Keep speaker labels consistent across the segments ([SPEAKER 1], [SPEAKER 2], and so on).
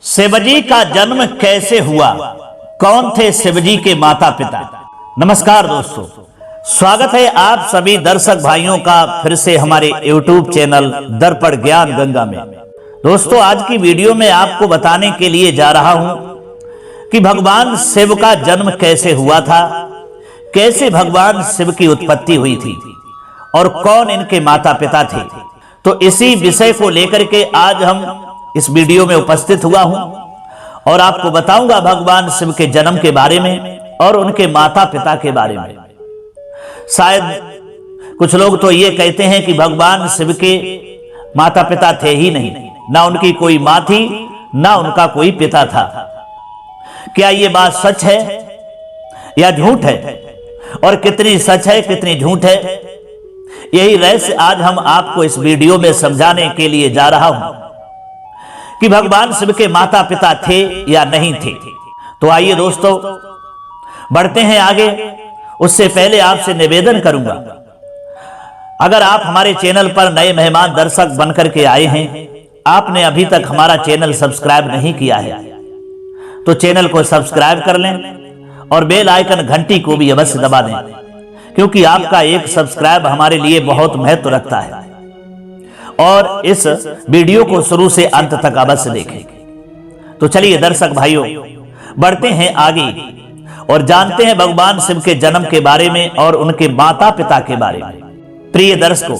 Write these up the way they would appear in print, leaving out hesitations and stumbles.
[SPEAKER 1] शिवजी का जन्म कैसे हुआ? कौन थे शिवजी के माता पिता? नमस्कार दोस्तों, स्वागत है आप सभी दर्शक भाइयों का फिर से हमारे YouTube चैनल दर्पण ज्ञान गंगा में। दोस्तों, आज की वीडियो में आपको बताने के लिए जा रहा हूं कि भगवान शिव का जन्म कैसे हुआ था, कैसे भगवान शिव की उत्पत्ति हुई थी और कौन इनके माता पिता थे। तो इसी विषय को लेकर के आज हम इस वीडियो में उपस्थित हुआ हूं और आपको बताऊंगा भगवान शिव के जन्म के बारे में और उनके माता पिता के बारे में। शायद कुछ लोग तो ये कहते हैं कि भगवान शिव के माता पिता थे ही नहीं, ना उनकी कोई मां थी ना उनका कोई पिता था। क्या ये बात सच है या झूठ है, और कितनी सच है कितनी झूठ है, यही रहस्य आज हम आपको इस वीडियो में समझाने के लिए जा रहा हूं कि भगवान शिव के माता पिता थे या नहीं थे। तो आइए दोस्तों, बढ़ते हैं आगे। उससे पहले आपसे निवेदन करूंगा, अगर आप हमारे चैनल पर नए मेहमान दर्शक बनकर के आए हैं, आपने अभी तक हमारा चैनल सब्सक्राइब नहीं किया है तो चैनल को सब्सक्राइब कर लें और बेल आइकन घंटी को भी अवश्य दबा दें, क्योंकि आपका एक सब्सक्राइब हमारे लिए बहुत महत्व रखता है। और इस वीडियो को शुरू से अंत तक अवश्य देखें। तो चलिए दर्शक भाइयों, बढ़ते हैं आगे और जानते हैं भगवान शिव के जन्म के बारे में और उनके माता पिता के बारे में। प्रिय दर्शकों,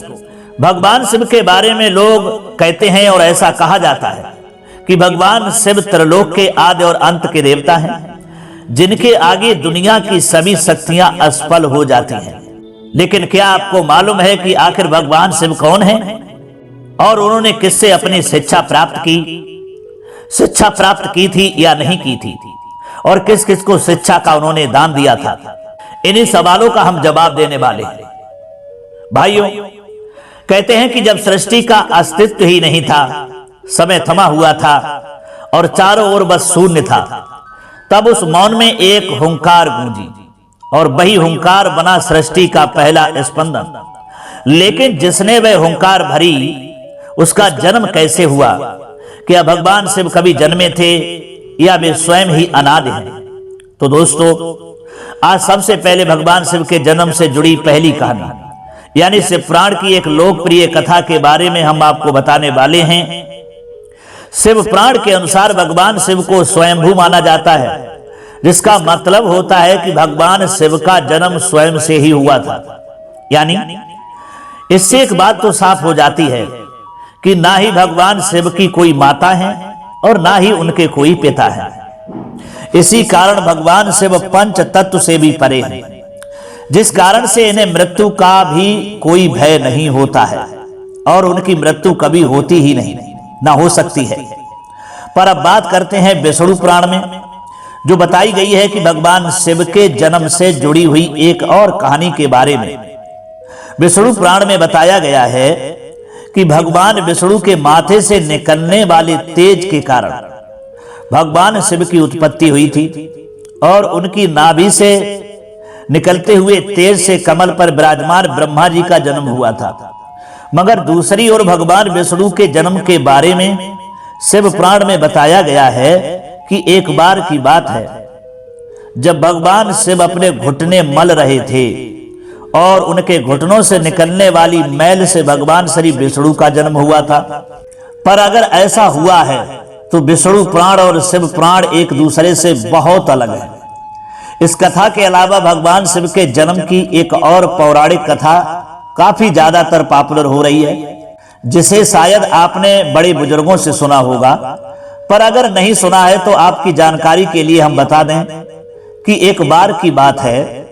[SPEAKER 1] भगवान शिव के बारे में लोग कहते हैं और ऐसा कहा जाता है कि भगवान शिव त्रिलोक के आदि और अंत के देवता हैं, जिनके आगे दुनिया की सभी शक्तियां असफल हो जाती हैं। लेकिन क्या आपको मालूम है कि आखिर भगवान शिव कौन है और उन्होंने किससे अपनी शिक्षा प्राप्त की थी या नहीं की थी, और किस किस को शिक्षा का उन्होंने दान दिया था? इन्हीं सवालों का हम जवाब देने वाले हैं। भाइयों, कहते हैं कि जब सृष्टि का अस्तित्व ही नहीं था, समय थमा हुआ था और चारों ओर बस शून्य था, तब उस मौन में एक हुंकार गूंजी और वही हुंकार बना सृष्टि का पहला स्पंदन। लेकिन जिसने वह हुंकार भरी, उसका जन्म कैसे हुआ? क्या भगवान शिव कभी जन्मे थे या वे स्वयं ही अनादि हैं? तो दोस्तों, आज सबसे पहले भगवान शिव के जन्म से जुड़ी पहली कहानी यानी शिव पुराण की एक लोकप्रिय कथा के बारे में हम आपको बताने वाले हैं। शिव पुराण के अनुसार भगवान शिव को स्वयंभू माना जाता है, जिसका मतलब होता है कि भगवान शिव का जन्म स्वयं से ही हुआ था। यानी इससे एक बात तो साफ हो जाती है कि ना ही भगवान शिव की कोई माता है और ना ही उनके कोई पिता है। इसी कारण भगवान शिव पंच तत्व से भी परे हैं, जिस कारण से इन्हें मृत्यु का भी कोई भय नहीं होता है और उनकी मृत्यु कभी होती ही नहीं, ना हो सकती है। पर अब बात करते हैं विष्णु पुराण में, जो बताई गई है कि भगवान शिव के जन्म से जुड़ी हुई एक और कहानी के बारे में। विष्णु पुराण में बताया गया है कि भगवान विष्णु के माथे से निकलने वाले तेज के कारण भगवान शिव की उत्पत्ति हुई थी और उनकी नाभि से निकलते हुए तेज से कमल पर विराजमान ब्रह्मा जी का जन्म हुआ था। मगर दूसरी ओर भगवान विष्णु के जन्म के बारे में शिव पुराण में बताया गया है कि एक बार की बात है, जब भगवान शिव अपने घुटने मल रहे थे और उनके घुटनों से निकलने वाली मैल से भगवान श्री विष्णु का जन्म हुआ था। पर अगर ऐसा हुआ है तो विष्णु पुराण और शिव पुराण एक दूसरे से बहुत अलग है। इस कथा के अलावा भगवान शिव के जन्म की एक और पौराणिक कथा काफी ज्यादातर पॉपुलर हो रही है, जिसे शायद आपने बड़े बुजुर्गों से सुना होगा। पर अगर नहीं सुना है तो आपकी जानकारी के लिए हम बता दें कि एक बार की बात है,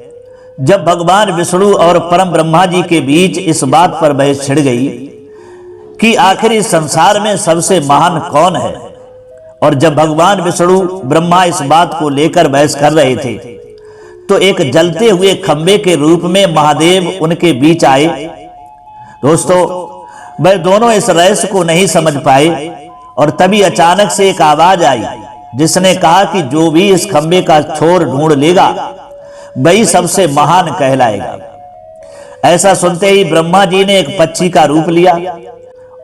[SPEAKER 1] जब भगवान विष्णु और परम ब्रह्मा जी के बीच इस बात पर बहस छिड़ गई कि आखिर इस संसार में सबसे महान कौन है, और जब भगवान विष्णु ब्रह्मा इस बात को लेकर बहस कर रहे थे, तो एक जलते हुए खंबे के रूप में महादेव उनके बीच आए। दोस्तों, वह दोनों इस रहस्य को नहीं समझ पाए और तभी अचानक से एक आवाज आई, जिसने कहा कि जो भी इस खंबे का छोर ढूंढ लेगा वही सबसे महान कहलाएगा। ऐसा सुनते ही ब्रह्मा जी ने एक पक्षी का रूप लिया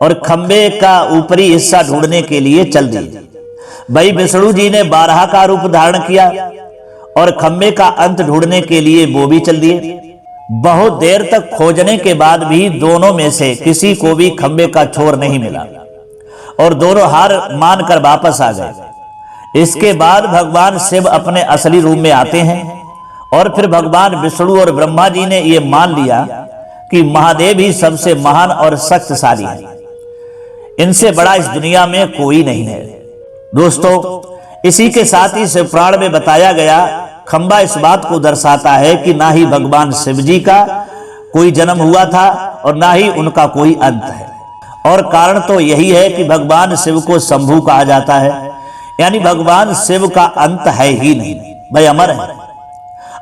[SPEAKER 1] और खंबे का ऊपरी हिस्सा ढूंढने के लिए चल दिए। भाई विष्णु जी ने बारहा का रूप धारण किया और खंबे का अंत ढूंढने के लिए वो भी चल दिए। बहुत देर तक खोजने के बाद भी दोनों में से किसी को भी खंबे का छोर नहीं मिला और दोनों हार मानकर वापस आ गए। इसके बाद भगवान शिव अपने असली रूप में आते हैं और फिर भगवान विष्णु और ब्रह्मा जी ने यह मान लिया कि महादेव ही सबसे महान और शक्तिशाली है, इनसे बड़ा इस दुनिया में कोई नहीं है। दोस्तों, इसी के साथ ही शिव पुराण में बताया गया खंबा इस बात को दर्शाता है कि ना ही भगवान शिव जी का कोई जन्म हुआ था और ना ही उनका कोई अंत है। और कारण तो यही है कि भगवान शिव को शंभु कहा जाता है, यानी भगवान शिव का अंत है ही नहीं, भाई अमर है।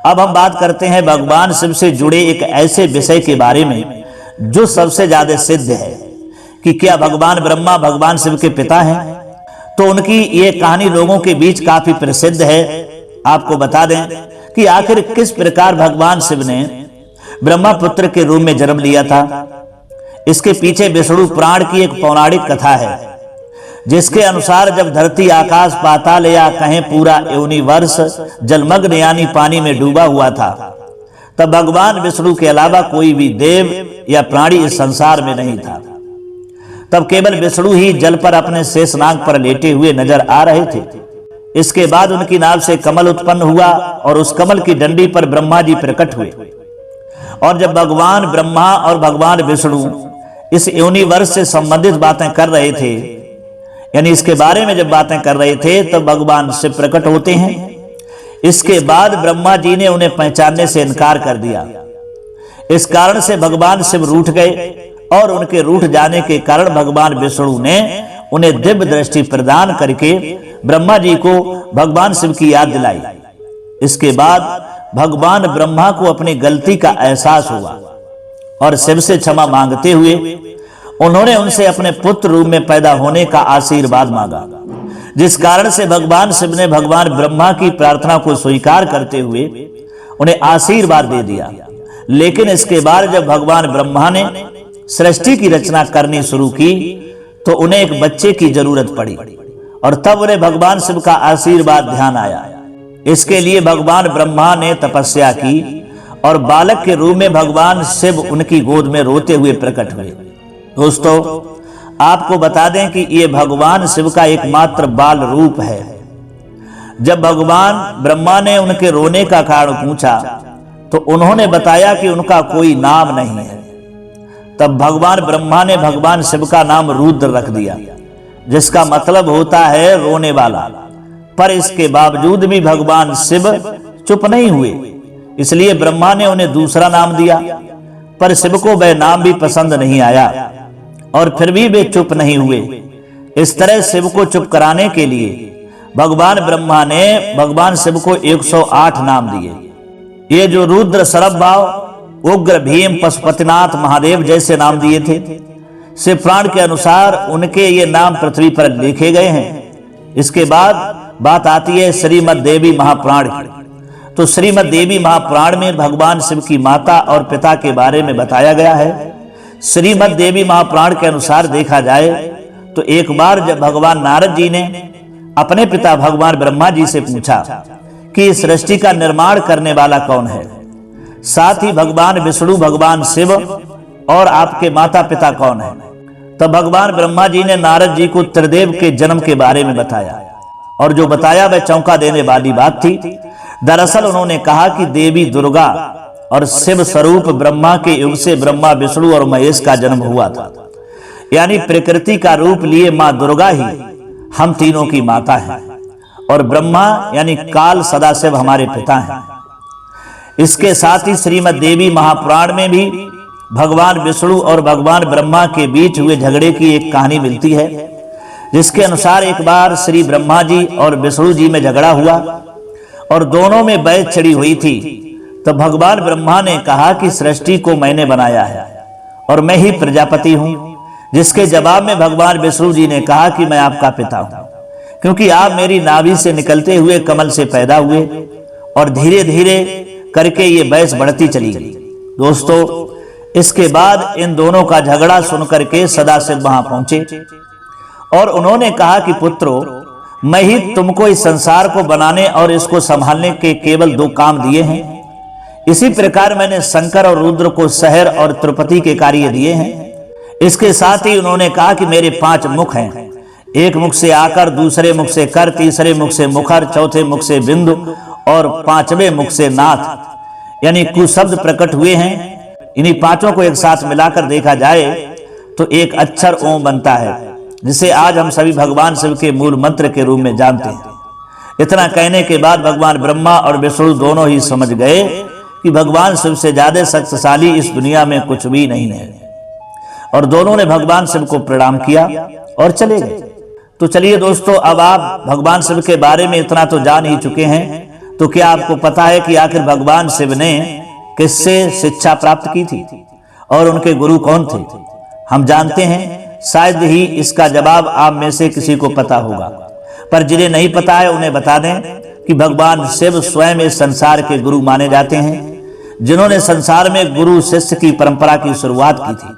[SPEAKER 1] अब हम बात करते हैं भगवान शिव से जुड़े एक ऐसे विषय के बारे में जो सबसे ज्यादा सिद्ध है कि क्या भगवान ब्रह्मा भगवान शिव के पिता हैं। तो उनकी ये कहानी लोगों के बीच काफी प्रसिद्ध है। आपको बता दें कि आखिर किस प्रकार भगवान शिव ने ब्रह्मा पुत्र के रूप में जन्म लिया था। इसके पीछे विष्णु पुराण की एक पौराणिक कथा है, जिसके अनुसार जब धरती आकाश पाताल या कहें पूरा यूनिवर्स जलमग्न यानी पानी में डूबा हुआ था, तब भगवान विष्णु के अलावा कोई भी देव या प्राणी इस संसार में नहीं था। तब केवल विष्णु ही जल पर अपने शेषनाग पर लेटे हुए नजर आ रहे थे। इसके बाद उनकी नाभ से कमल उत्पन्न हुआ और उस कमल की डंडी पर ब्रह्मा जी प्रकट हुए। और जब भगवान ब्रह्मा और भगवान विष्णु इस यूनिवर्स से संबंधित बातें कर रहे थे, यानी इसके बारे में जब बातें कर रहे थे, तब भगवान शिव प्रकट होते हैं। इसके बाद ब्रह्मा जी ने उन्हें पहचानने से इनकार कर दिया। इस कारण से भगवान शिव रूठ गए और उनके रूठ जाने के कारण भगवान विष्णु ने उन्हें दिव्य दृष्टि प्रदान करके ब्रह्मा जी को भगवान शिव की याद दिलाई। इसके बाद भगवान ब्रह्मा को अपनी गलती का एहसास हुआ और शिव से क्षमा मांगते हुए उन्होंने उनसे अपने पुत्र रूप में पैदा होने का आशीर्वाद मांगा, जिस कारण से भगवान शिव ने भगवान ब्रह्मा की प्रार्थना को स्वीकार करते हुए उन्हें आशीर्वाद दे दिया। लेकिन इसके बाद जब भगवान ब्रह्मा ने सृष्टि की रचना करनी शुरू की तो उन्हें एक बच्चे की जरूरत पड़ी और तब उन्हें भगवान शिव का आशीर्वाद ध्यान आया। इसके लिए भगवान ब्रह्मा ने तपस्या की और बालक के रूप में भगवान शिव उनकी गोद में रोते हुए प्रकट हुए। दोस्तों, आपको बता दें कि यह भगवान शिव का एकमात्र बाल रूप है। जब भगवान ब्रह्मा ने उनके रोने का कारण पूछा तो उन्होंने बताया कि उनका कोई नाम नहीं है। तब भगवान ब्रह्मा ने भगवान शिव का नाम रुद्र रख दिया, जिसका मतलब होता है रोने वाला। पर इसके बावजूद भी भगवान शिव चुप नहीं हुए, इसलिए ब्रह्मा ने उन्हें दूसरा नाम दिया। पर शिव को वह नाम भी पसंद नहीं आया और फिर भी वे चुप नहीं हुए। इस तरह शिव को चुप कराने के लिए भगवान ब्रह्मा ने भगवान शिव को 108 नाम दिए। ये जो रुद्र, सरभभाव, उग्र, भीम, पशुपतिनाथ, महादेव जैसे नाम दिए थे, शिव पुराण के अनुसार उनके ये नाम पृथ्वी पर लिखे गए हैं। इसके बाद बात आती है श्रीमद् देवी महापुराण की। तो श्रीमद् देवी महापुराण में भगवान शिव की माता और पिता के बारे में बताया गया है। श्रीमद् देवी महापुराण के अनुसार देखा जाए तो एक बार जब भगवान नारद जी ने अपने पिता भगवान ब्रह्मा जी से पूछा कि इस सृष्टि का निर्माण करने वाला कौन है, साथ ही भगवान विष्णु, भगवान शिव और आपके माता पिता कौन है, तब भगवान ब्रह्मा जी ने नारद जी को त्रिदेव के जन्म के बारे में बताया। और जो बताया वह चौंका देने वाली बात थी। दरअसल उन्होंने कहा कि देवी दुर्गा और शिव स्वरूप ब्रह्मा के युग से ब्रह्मा, विष्णु और महेश का जन्म हुआ था। यानी प्रकृति का रूप लिए मां दुर्गा ही हम तीनों की माता है और ब्रह्मा यानी काल सदाशिव हमारे पिता हैं। इसके साथ ही श्रीमद् देवी महापुराण में भी भगवान विष्णु और भगवान ब्रह्मा के बीच हुए झगड़े की एक कहानी मिलती है, जिसके अनुसार एक बार श्री ब्रह्मा जी और विष्णु जी में झगड़ा हुआ और दोनों में बहस छिड़ी हुई थी। तो भगवान ब्रह्मा ने कहा कि सृष्टि को मैंने बनाया है और मैं ही प्रजापति हूं, जिसके जवाब में भगवान विष्णु जी ने कहा कि मैं आपका पिता हूं, क्योंकि आप मेरी नाभि से निकलते हुए कमल से पैदा हुए। और धीरे धीरे करके ये बहस बढ़ती चली गई। दोस्तों, इसके बाद इन दोनों का झगड़ा सुनकर के सदाशिव वहां पहुंचे और उन्होंने कहा कि पुत्रों, मैं ही तुमको इस संसार को बनाने और इसको संभालने के केवल 2 काम दिए हैं। इसी प्रकार मैंने शंकर और रुद्र को शहर और त्रिपति के कार्य दिए हैं। इसके साथ ही उन्होंने कहा कि मेरे 5 मुख हैं, एक मुख से आकर, दूसरे मुख से कर, तीसरे मुख से मुखर, चौथे मुख से बिंदु और 5वें मुख से नाथ, यानी कुछ शब्द प्रकट हुए हैं। इन्हीं 5 को एक साथ मिलाकर देखा जाए तो एक अक्षर ओम बनता है, जिसे आज हम सभी भगवान शिव के मूल मंत्र के रूप में जानते हैं। इतना कहने के बाद भगवान ब्रह्मा और विष्णु दोनों ही समझ गए कि भगवान शिव से ज्यादा शक्तिशाली इस दुनिया में कुछ भी नहीं है, और दोनों ने भगवान शिव को प्रणाम किया और चले गए। तो चलिए दोस्तों, अब आप भगवान शिव के बारे में इतना तो जान ही चुके हैं, तो क्या आपको पता है कि आखिर भगवान शिव ने किससे शिक्षा प्राप्त की थी और उनके गुरु कौन थे? हम जानते हैं, शायद ही इसका जवाब आप में से किसी को पता होगा, पर जिन्हें नहीं पता है उन्हें बता दें कि भगवान शिव स्वयं इस संसार के गुरु माने जाते हैं, जिन्होंने संसार में गुरु शिष्य की परंपरा की शुरुआत की थी।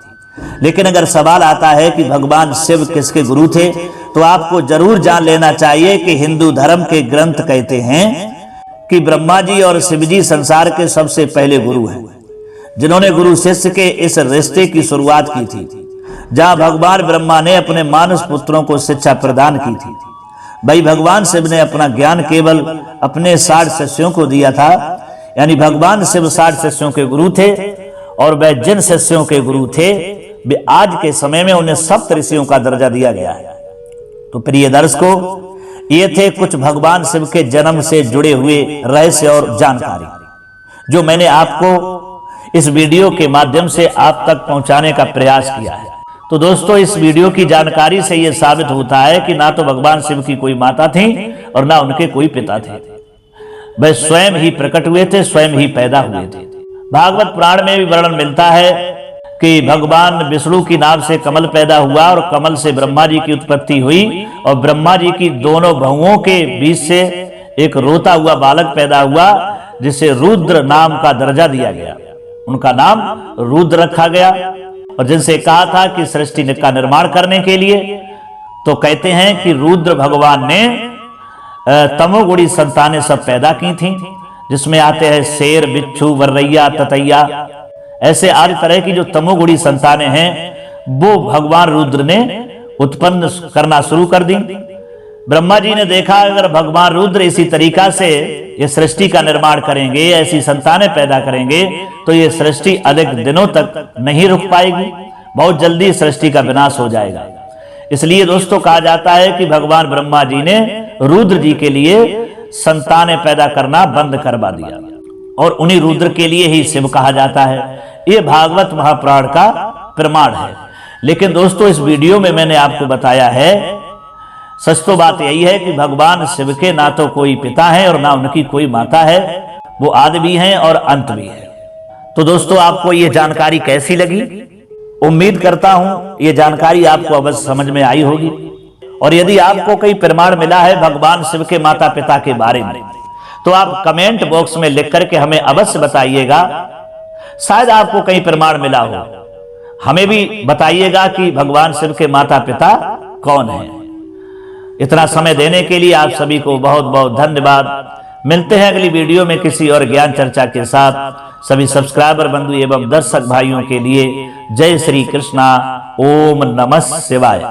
[SPEAKER 1] लेकिन अगर सवाल आता है कि भगवान शिव किसके गुरु थे, तो आपको जरूर जान लेना चाहिए कि हिंदू धर्म के ग्रंथ कहते हैं कि ब्रह्मा जी और शिव जी संसार के सबसे पहले गुरु हैं, जिन्होंने गुरु शिष्य के इस रिश्ते की शुरुआत की थी, जहां भगवान ब्रह्मा ने अपने मानस पुत्रों को शिक्षा प्रदान की थी। भाई भगवान शिव ने अपना ज्ञान केवल अपने 60 शिष्यों को दिया था, यानी भगवान शिव 60 शिष्यों के गुरु थे, और वह जिन शिष्यों के गुरु थे वे आज के समय में उन्हें सप्त ऋषियों का दर्जा दिया गया है। तो प्रिय दर्शकों, ये थे कुछ भगवान शिव के जन्म से जुड़े हुए रहस्य और जानकारी, जो मैंने आपको इस वीडियो के माध्यम से आप तक पहुंचाने का प्रयास किया है। तो दोस्तों, इस वीडियो की जानकारी से यह साबित होता है कि ना तो भगवान शिव की कोई माता थी और ना उनके कोई पिता थे, वे स्वयं ही प्रकट हुए थे, स्वयं ही पैदा हुए थे। भागवत पुराण में भी वर्णन मिलता है कि भगवान विष्णु की नाभ से कमल पैदा हुआ और कमल से ब्रह्मा जी की उत्पत्ति हुई, और ब्रह्मा जी की दोनों बहुओं के बीच से एक रोता हुआ बालक पैदा हुआ, जिसे रुद्र नाम का दर्जा दिया गया। उनका नाम रुद्र रखा गया, और जिनसे कहा था कि सृष्टि का निर्माण करने के लिए, तो कहते हैं कि रुद्र भगवान ने तमोगुणी संतानें सब पैदा की थीं, जिसमें आते हैं शेर, बिच्छू, वर्रैया, ततैया, ऐसे आदि तरह की जो तमोगुणी संतानें हैं, वो भगवान रुद्र ने उत्पन्न करना शुरू कर दी। ब्रह्मा जी ने देखा अगर भगवान रुद्र इसी तरीका से ये सृष्टि का निर्माण करेंगे, ऐसी संतानें पैदा करेंगे, तो ये सृष्टि अधिक दिनों तक नहीं रुक पाएगी, बहुत जल्दी सृष्टि का विनाश हो जाएगा। इसलिए दोस्तों कहा जाता है कि भगवान ब्रह्मा जी ने रुद्र जी के लिए संतानें पैदा करना बंद करवा दिया, और उन्हीं रुद्र के लिए ही शिव कहा जाता है। ये भागवत महापुराण का प्रमाण है। लेकिन दोस्तों, इस वीडियो में मैंने आपको बताया है, सच तो बात यही है कि भगवान शिव के ना तो कोई पिता है और ना उनकी कोई माता है, वो आदि भी हैं और अंत भी है। तो दोस्तों, आपको ये जानकारी कैसी लगी? उम्मीद करता हूं ये जानकारी आपको अवश्य समझ में आई होगी, और यदि आपको कोई प्रमाण मिला है भगवान शिव के माता पिता के बारे में, तो आप कमेंट बॉक्स में लिख करके हमें अवश्य बताइएगा। शायद आपको कहीं प्रमाण मिला हो, हमें भी बताइएगा कि भगवान शिव के माता पिता कौन हैं। इतना समय देने के लिए आप सभी को बहुत बहुत धन्यवाद। मिलते हैं अगली वीडियो में किसी और ज्ञान चर्चा के साथ। सभी सब्सक्राइबर बंधु एवं दर्शक भाइयों के लिए जय श्री कृष्णा, ओम नमः शिवाय।